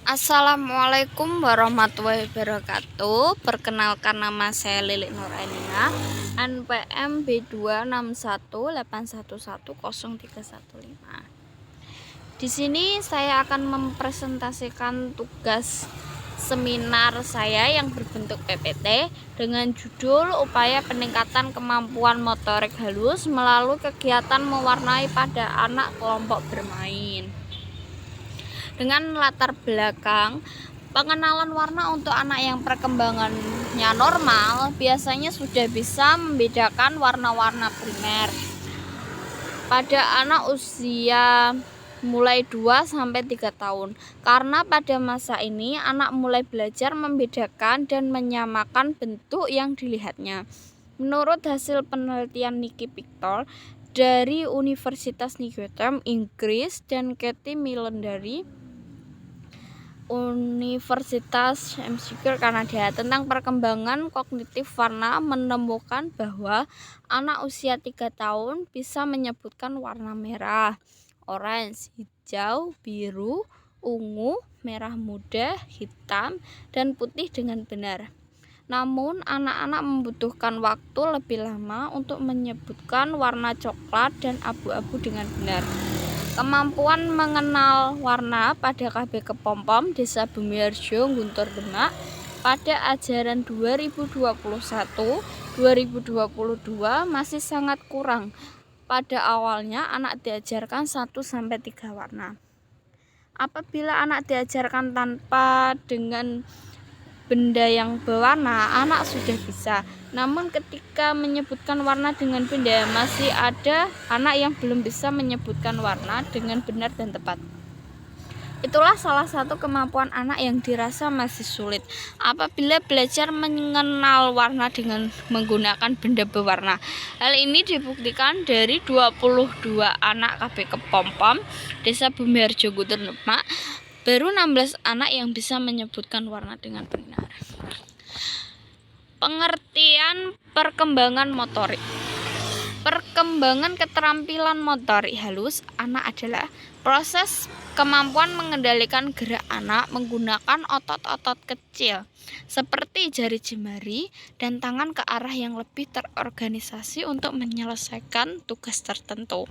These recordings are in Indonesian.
Assalamualaikum warahmatullahi wabarakatuh. Perkenalkan, nama saya Lilik Nurainina, NPM B26181103115. Di sini saya akan mempresentasikan tugas seminar saya yang berbentuk PPT dengan judul Upaya Peningkatan Kemampuan Motorik Halus melalui kegiatan mewarnai pada anak kelompok bermain. Dengan latar belakang pengenalan warna untuk anak yang perkembangannya normal biasanya sudah bisa membedakan warna-warna primer pada anak usia mulai 2-3 tahun, karena pada masa ini anak mulai belajar membedakan dan menyamakan bentuk yang dilihatnya. Menurut hasil penelitian Nicky Pictol dari Universitas Nottingham, Inggris, dan Katie Millen dari Universitas McGill, Kanada, tentang perkembangan kognitif warna menemukan bahwa anak usia 3 tahun bisa menyebutkan warna merah, orange, hijau, biru, ungu, merah muda, hitam, dan putih dengan benar. Namun, anak-anak membutuhkan waktu lebih lama untuk menyebutkan warna coklat dan abu-abu dengan benar. Kemampuan mengenal warna pada KB Kepompong, Desa Bumiharjo, Guntur Demak pada ajaran 2021-2022 masih sangat kurang. Pada awalnya anak diajarkan 1-3 warna. Apabila anak diajarkan tanpa dengan benda yang berwarna, anak sudah bisa. Namun ketika menyebutkan warna dengan benda, masih ada anak yang belum bisa menyebutkan warna dengan benar dan tepat. Itulah salah satu kemampuan anak yang dirasa masih sulit apabila belajar mengenal warna dengan menggunakan benda berwarna. Hal ini dibuktikan dari 22 anak KB Kepompong, Desa Bumiharjo, Guntur Demak, baru 16 anak yang bisa menyebutkan warna dengan benar. Pengertian perkembangan motorik. Perkembangan keterampilan motorik halus anak adalah proses kemampuan mengendalikan gerak anak menggunakan otot-otot kecil seperti jari jemari dan tangan ke arah yang lebih terorganisasi untuk menyelesaikan tugas tertentu.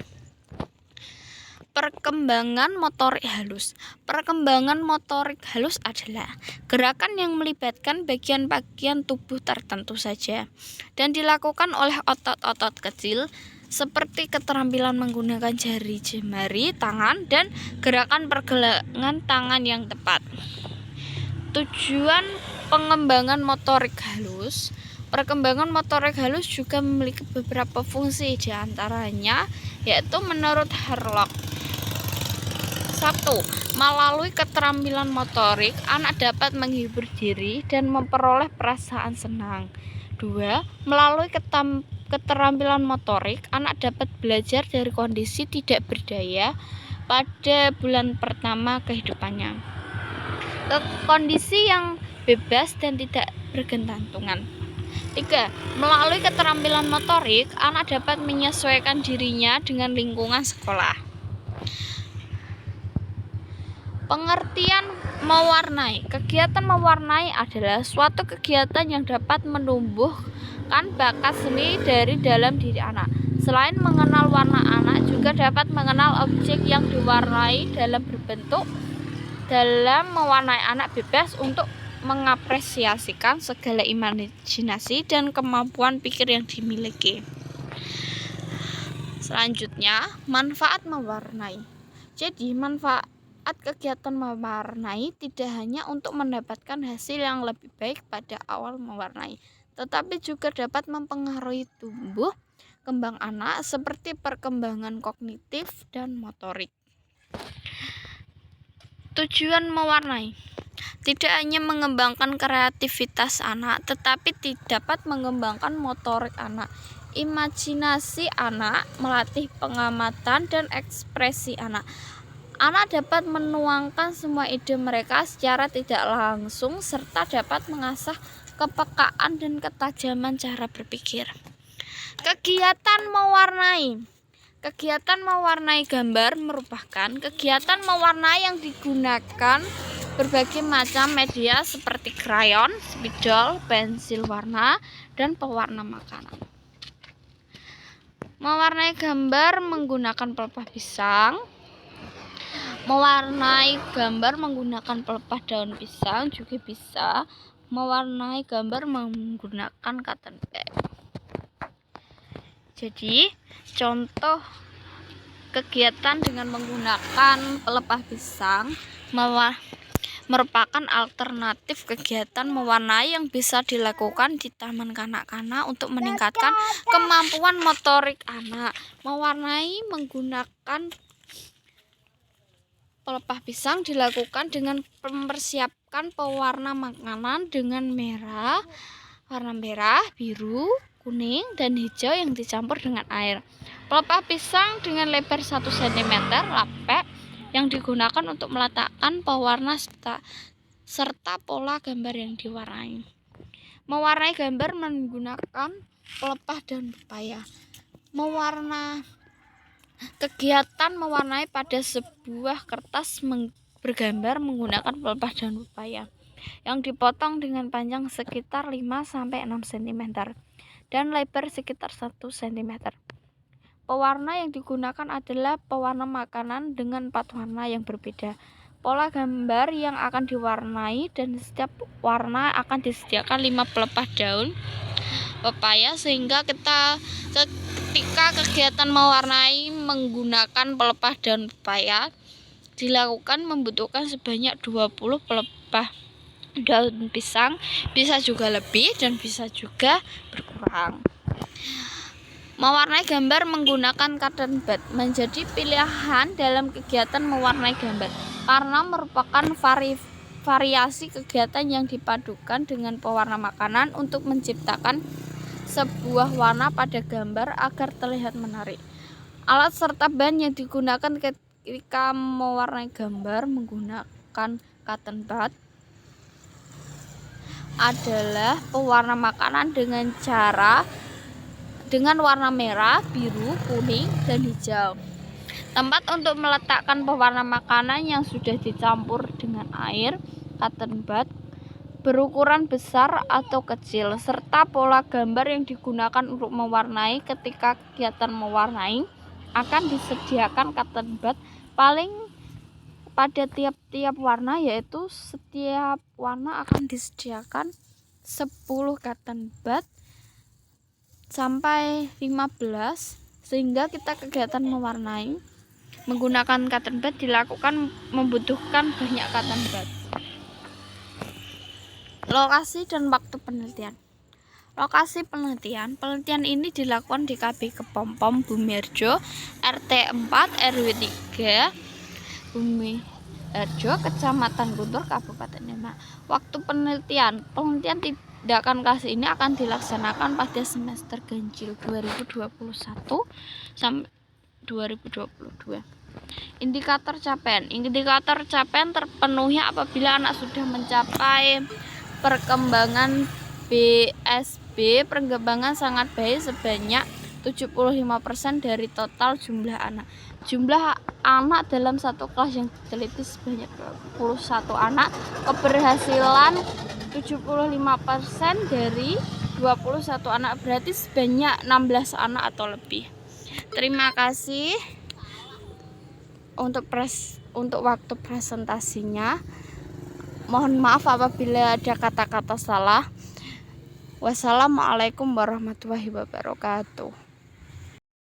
Perkembangan motorik halus. Perkembangan motorik halus adalah gerakan yang melibatkan bagian-bagian tubuh tertentu saja dan dilakukan oleh otot-otot kecil seperti keterampilan menggunakan jari jemari tangan dan gerakan pergelangan tangan yang tepat. Tujuan pengembangan motorik halus. Perkembangan motorik halus juga memiliki beberapa fungsi, diantaranya yaitu menurut Harlock. 1. Melalui keterampilan motorik, anak dapat menghibur diri dan memperoleh perasaan senang. 2. Melalui keterampilan motorik, anak dapat belajar dari kondisi tidak berdaya pada bulan pertama kehidupannya ke kondisi yang bebas dan tidak bergantungan. 3. Melalui keterampilan motorik, anak dapat menyesuaikan dirinya dengan lingkungan sekolah. Pengertian mewarnai. Kegiatan mewarnai adalah suatu kegiatan yang dapat menumbuhkan bakat seni dari dalam diri anak. Selain mengenal warna, anak juga dapat mengenal objek yang diwarnai dalam berbentuk. Dalam mewarnai, anak bebas untuk mengapresiasikan segala imajinasi dan kemampuan pikir yang dimiliki. Selanjutnya, manfaat mewarnai. Jadi, manfaat kegiatan mewarnai tidak hanya untuk mendapatkan hasil yang lebih baik pada awal mewarnai, tetapi juga dapat mempengaruhi tumbuh kembang anak seperti perkembangan kognitif dan motorik. Tujuan mewarnai tidak hanya mengembangkan kreativitas anak, tetapi dapat mengembangkan motorik anak, imajinasi anak, melatih pengamatan dan ekspresi anak. Anak dapat menuangkan semua ide mereka secara tidak langsung serta dapat mengasah kepekaan dan ketajaman cara berpikir. Kegiatan mewarnai. Kegiatan mewarnai gambar merupakan kegiatan mewarnai yang digunakan berbagai macam media seperti krayon, spidol, pensil warna, dan pewarna makanan. Mewarnai gambar menggunakan pelepah pisang. Mewarnai gambar menggunakan pelepah daun pisang juga bisa. Mewarnai gambar menggunakan cotton pad. Jadi, contoh kegiatan dengan menggunakan pelepah pisang merupakan alternatif kegiatan mewarnai yang bisa dilakukan di taman kanak-kanak untuk meningkatkan kemampuan motorik anak. Mewarnai menggunakan pelepah pisang dilakukan dengan mempersiapkan pewarna makanan dengan warna merah, biru, kuning, dan hijau yang dicampur dengan air. Pelepah pisang dengan lebar 1 cm lapek yang digunakan untuk meletakkan pewarna serta pola gambar yang diwarnai. Mewarnai gambar menggunakan pelepah daun pepaya. Kegiatan mewarnai pada sebuah kertas bergambar menggunakan pelepah daun pepaya yang dipotong dengan panjang sekitar 5-6 cm dan lebar sekitar 1 cm. Pewarna yang digunakan adalah pewarna makanan dengan 4 warna yang berbeda. Pola gambar yang akan diwarnai dan setiap warna akan disediakan 5 pelepah daun pepaya sehingga ketika kegiatan mewarnai menggunakan pelepah daun pepaya dilakukan membutuhkan sebanyak 20 pelepah daun pisang, bisa juga lebih dan bisa juga berkurang. Mewarnai gambar menggunakan cotton bud menjadi pilihan dalam kegiatan mewarnai gambar karena merupakan variasi kegiatan yang dipadukan dengan pewarna makanan untuk menciptakan sebuah warna pada gambar agar terlihat menarik. Alat serta bahan yang digunakan ketika mewarnai gambar menggunakan cotton bud adalah pewarna makanan dengan warna merah, biru, kuning, dan hijau. Tempat untuk meletakkan pewarna makanan yang sudah dicampur dengan air, cotton bud, berukuran besar atau kecil, serta pola gambar yang digunakan untuk mewarnai. Ketika kegiatan mewarnai akan disediakan cotton bud paling pada tiap-tiap warna, yaitu setiap warna akan disediakan 10 cotton bud sampai 15, sehingga kita kegiatan mewarnai menggunakan cotton bud dilakukan membutuhkan banyak cotton bud. Lokasi dan waktu penelitian. Lokasi penelitian ini dilakukan di KB Kepompong Bumiharjo, RT 4 RW 3 Bumiharjo, Kecamatan Guntur, Kabupaten Demak. Waktu penelitian tindakan kelas ini akan dilaksanakan pada semester ganjil 2021 sampai 2022. Indikator capaian terpenuhi apabila anak sudah mencapai perkembangan BSB, perkembangan sangat baik sebanyak 75% dari total jumlah anak. Jumlah anak dalam satu kelas yang diteliti sebanyak 21 anak. Keberhasilan 75% dari 21 anak, berarti sebanyak 16 anak atau lebih. Terima kasih untuk waktu presentasinya. Mohon maaf apabila ada kata-kata salah. Wassalamualaikum warahmatullahi wabarakatuh.